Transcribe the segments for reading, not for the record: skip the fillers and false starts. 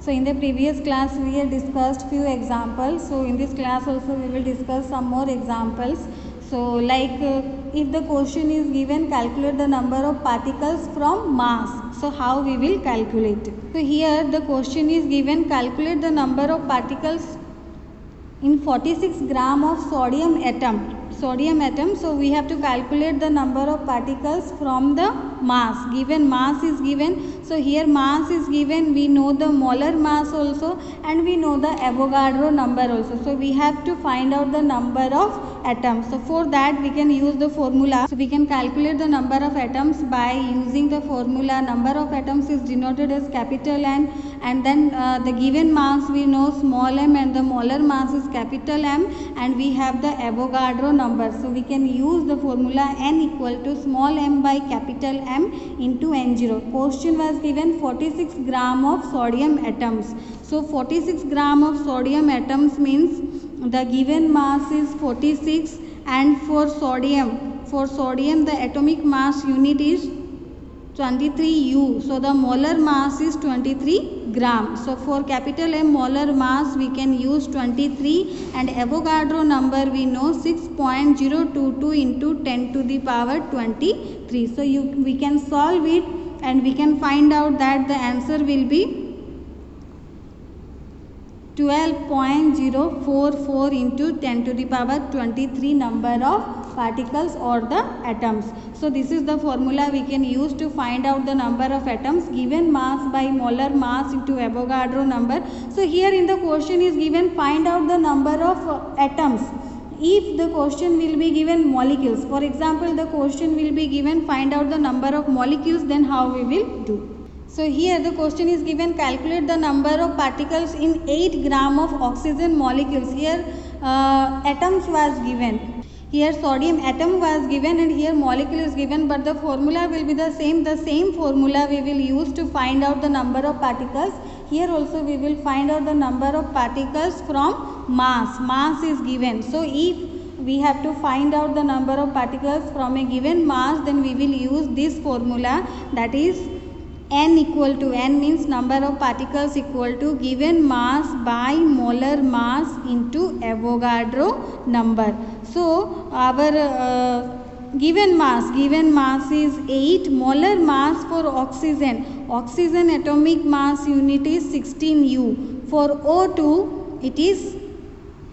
So in the previous class we had discussed few examples. So in this class also we will discuss some more examples. So like if the question is given, calculate the number of particles from mass. So how we will calculate? So here the question is given, calculate the number of particles in 46 gram of sodium atom. So we have to calculate the number of particles from the mass. Given mass is given, so here mass is given, we know the molar mass also and we know the Avogadro number also. So we have to find out the number of atoms. So for that we can use the formula. So we can calculate the number of atoms by using the formula. Number of atoms is denoted as capital N, and then the given mass we know small m, and the molar mass is capital M, and we have the Avogadro number. So we can use the formula N equal to small m by capital M into N0. Question was given 46 gram of sodium atoms. So 46 gram of sodium atoms means the given mass is 46, and for sodium the atomic mass unit is 23 U. So the molar mass is 23 gram. So for capital M molar mass we can use 23, and Avogadro number we know 6.022 into 10 to the power 23. So we can solve it and we can find out that the answer will be 12.044 into 10 to the power 23 number of particles or the atoms. So this is the formula we can use to find out the number of atoms. Given mass by molar mass into Avogadro number. So here in the question is given, find out the number of atoms. If the question will be given molecules, for example the question will be given find out the number of molecules, then how we will do? So here the question is given, calculate the number of particles in 8 gram of oxygen molecules. Here atoms was given. Here sodium atom was given and here molecule is given, but the formula will be the same. The same formula we will use to find out the number of particles. Here also we will find out the number of particles from mass. Mass is given. So if we have to find out the number of particles from a given mass, then we will use this formula, that is N equal to, N means number of particles equal to given mass by molar mass into Avogadro number. So our given mass is 8, molar mass for oxygen atomic mass unit is 16 U. For O2 it is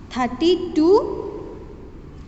32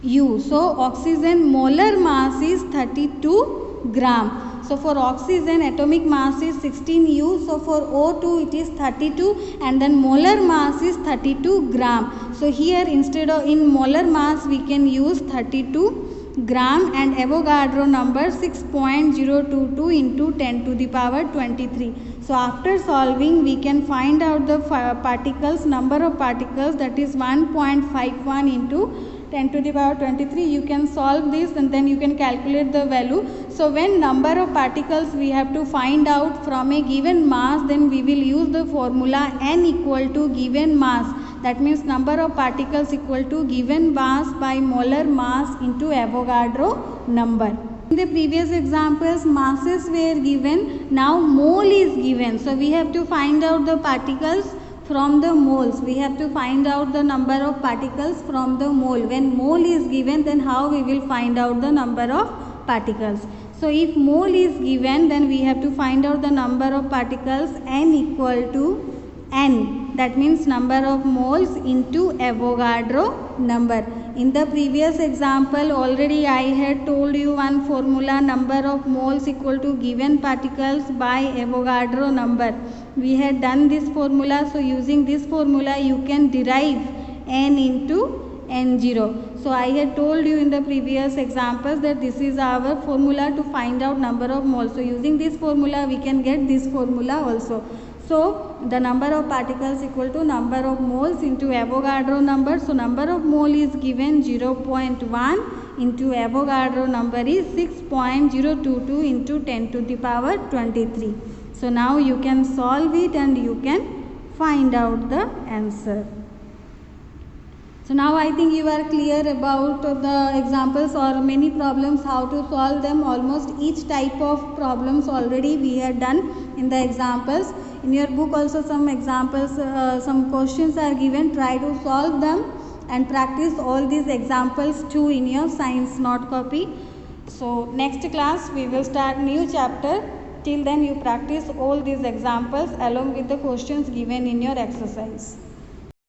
U. So oxygen molar mass is 32 gram. So for oxygen atomic mass is 16 U. So for O2 it is 32, and then molar mass is 32 gram. So here instead of in molar mass we can use 32 gram, and Avogadro number 6.022 into 10 to the power 23. So after solving we can find out the particles, number of particles, that is 1.51 into 10 to the power 23. You can solve this and then you can calculate the value. So when number of particles we have to find out from a given mass, then we will use the formula N equal to given mass. That means number of particles equal to given mass by molar mass into Avogadro number. In the previous examples masses were given, now mole is given. So we have to find out the particles from the moles. We have to find out the number of particles from the mole. When mole is given, then how we will find out the number of particles? So if mole is given, then we have to find out the number of particles N equal to N. That means number of moles into Avogadro number. In the previous example already I had told you one formula, number of moles equal to given particles by Avogadro number. We had done this formula. So using this formula you can derive N into N0. So I had told you in the previous examples that this is our formula to find out number of moles. So using this formula we can get this formula also. So the number of particles equal to number of moles into Avogadro number. So number of mole is given 0.1 into Avogadro number is 6.022 into 10 to the power 23. So now you can solve it and you can find out the answer. So now I think you are clear about the examples or many problems, how to solve them. Almost each type of problems already we had done in the examples. In your book also some examples, some questions are given. Try to solve them and practice all these examples too in your science note copy. So next class we will start new chapter. Till then you practice all these examples along with the questions given in your exercise.